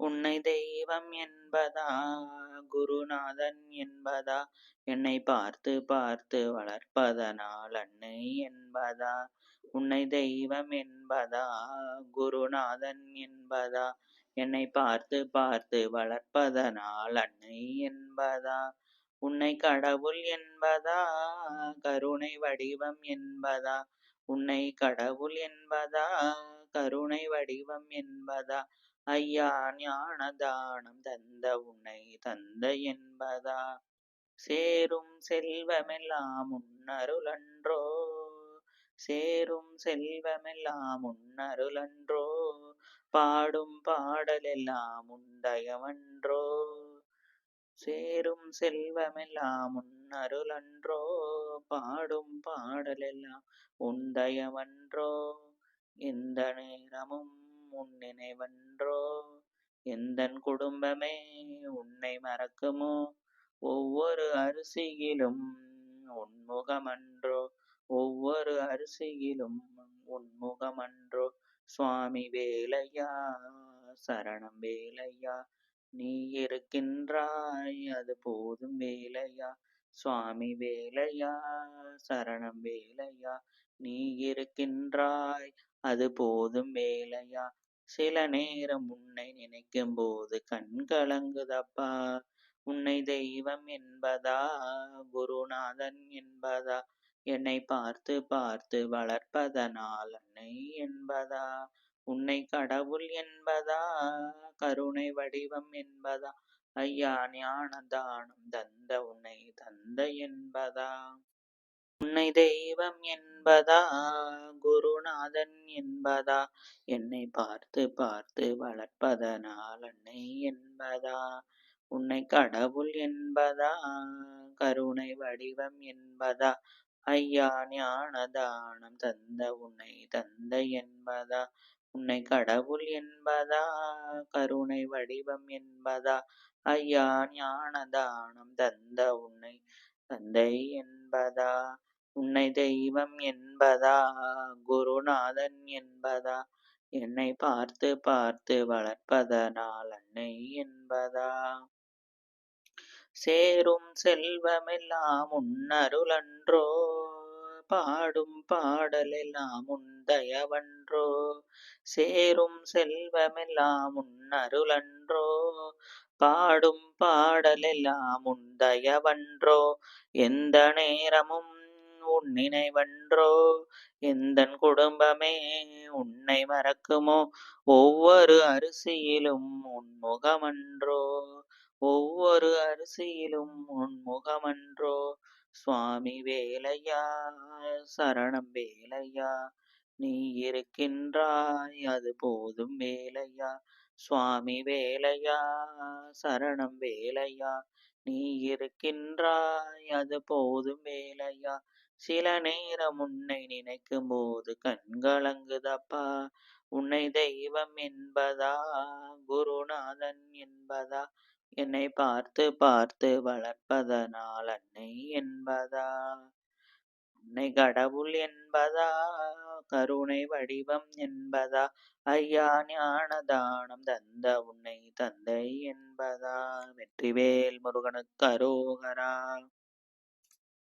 உன்னை தெய்வம் என்பதா குருநாதன் என்பதா என்னை பார்த்து பார்த்து வளர்ப்பதனால் அன்னை என்பதா உன்னை தெய்வம் என்பதா குருநாதன் என்பதா என்னை பார்த்து பார்த்து வளர்ப்பதனால் அன்னை என்பதா உன்னை கடவுள் என்பதா கருணை வடிவம் என்பதா உன்னை கடவுள் என்பதா கருணை வடிவம் என்பதா ஐயா ஞான தானம் தந்த உன்னை தந்தை என்பதா சேரும் செல்வமெல்லாம் உன்னருளன்றோ சேரும் செல்வமெல்லாம் உன்னருளன்றோ பாடும் பாடலெல்லாம் உண்டயமன்றோ சேரும் செல்வமெல்லாம் உன்னருளன்றோ பாடும் பாடலெல்லாம் உண்டயமன்றோ எந்த நேரமும் உன் நினைவன்றோ எந்தன் குடும்பமே உன்னை மறக்குமோ ஒவ்வொரு அரிசியிலும் உன்முகமன்றோ ஒவ்வொரு அரிசியிலும் உன்முகமன்றோ சுவாமி வேலையா சரணம் வேலையா நீ இருக்கின்றாய் அது போதும் வேலையா சுவாமி வேலையா சரணம் வேலையா நீ இருக்கின்றாய் அது போதும் வேலையா சில நேரம் உன்னை நினைக்கும் போது கண் கலங்குதப்பா உன்னை தெய்வம் என்பதா குருநாதன் என்பதா என்னை பார்த்து பார்த்து வளர்ப்பதனால் அன்னை என்பதா உன்னை கடவுள் என்பதா கருணை வடிவம் என்பதா ஐயா ஞான தானம் தந்த உன்னை தந்தை என்பதா உன்னை தெய்வம் என்பதா குருநாதன் என்பதா என்னை பார்த்து பார்த்து வளர்ப்பதனால் அன்னை என்பதா உன்னை கடவுள் என்பதா கருணை வடிவம் என்பதா ஐயா ஞான தானம் தந்த உன்னை தந்தை என்பதா உன்னை கடவுள் என்பதா கருணை வடிவம் என்பதா ஐயா ஞான தானம் தந்த உன்னை தந்தை என்பதா உன்னை தெய்வம் என்பதா குருநாதன் என்பதா என்னை பார்த்து பார்த்து வளர்ப்பதனால் அன்னை என்பதா சேரும் செல்வமெல்லாம் உன்னருளன்றோ பாடும் பாடலெல்லாம் உந்தயவன்றோ சேரும் செல்வமெல்லாம் உன்னருளன்றோ பாடும் பாடலெல்லாம் உந்தயவன்றோ எந்த நேரமும் உன் நினைவன்றோ எந்தன் குடும்பமே உன்னை மறக்குமோ ஒவ்வொரு அரிசியிலும் உன் முகமன்றோ ஒவ்வொரு அரிசியிலும் உன் முகமன்றோ சுவாமி வேலையா சரணம் வேலையா நீ இருக்கின்றாய் அது போதும் வேலையா சுவாமி வேலையா சரணம் வேலையா நீ இருக்கின்றாய் அது போதும் வேலையா சில நேரம் உன்னை நினைக்கும் போது கண்கலங்குதப்பா உன்னை தெய்வம் என்பதா குருநாதன் என்பதா என்னை பார்த்து பார்த்து வளர்ப்பதனால் அன்னை என்பதா உன்னை கடவுள் என்பதா கருணை வடிவம் என்பதா ஐயா ஞான தானம் தந்த உன்னை தந்தை என்பதா வெற்றிவேல் முருகனுக்கு அரோகரா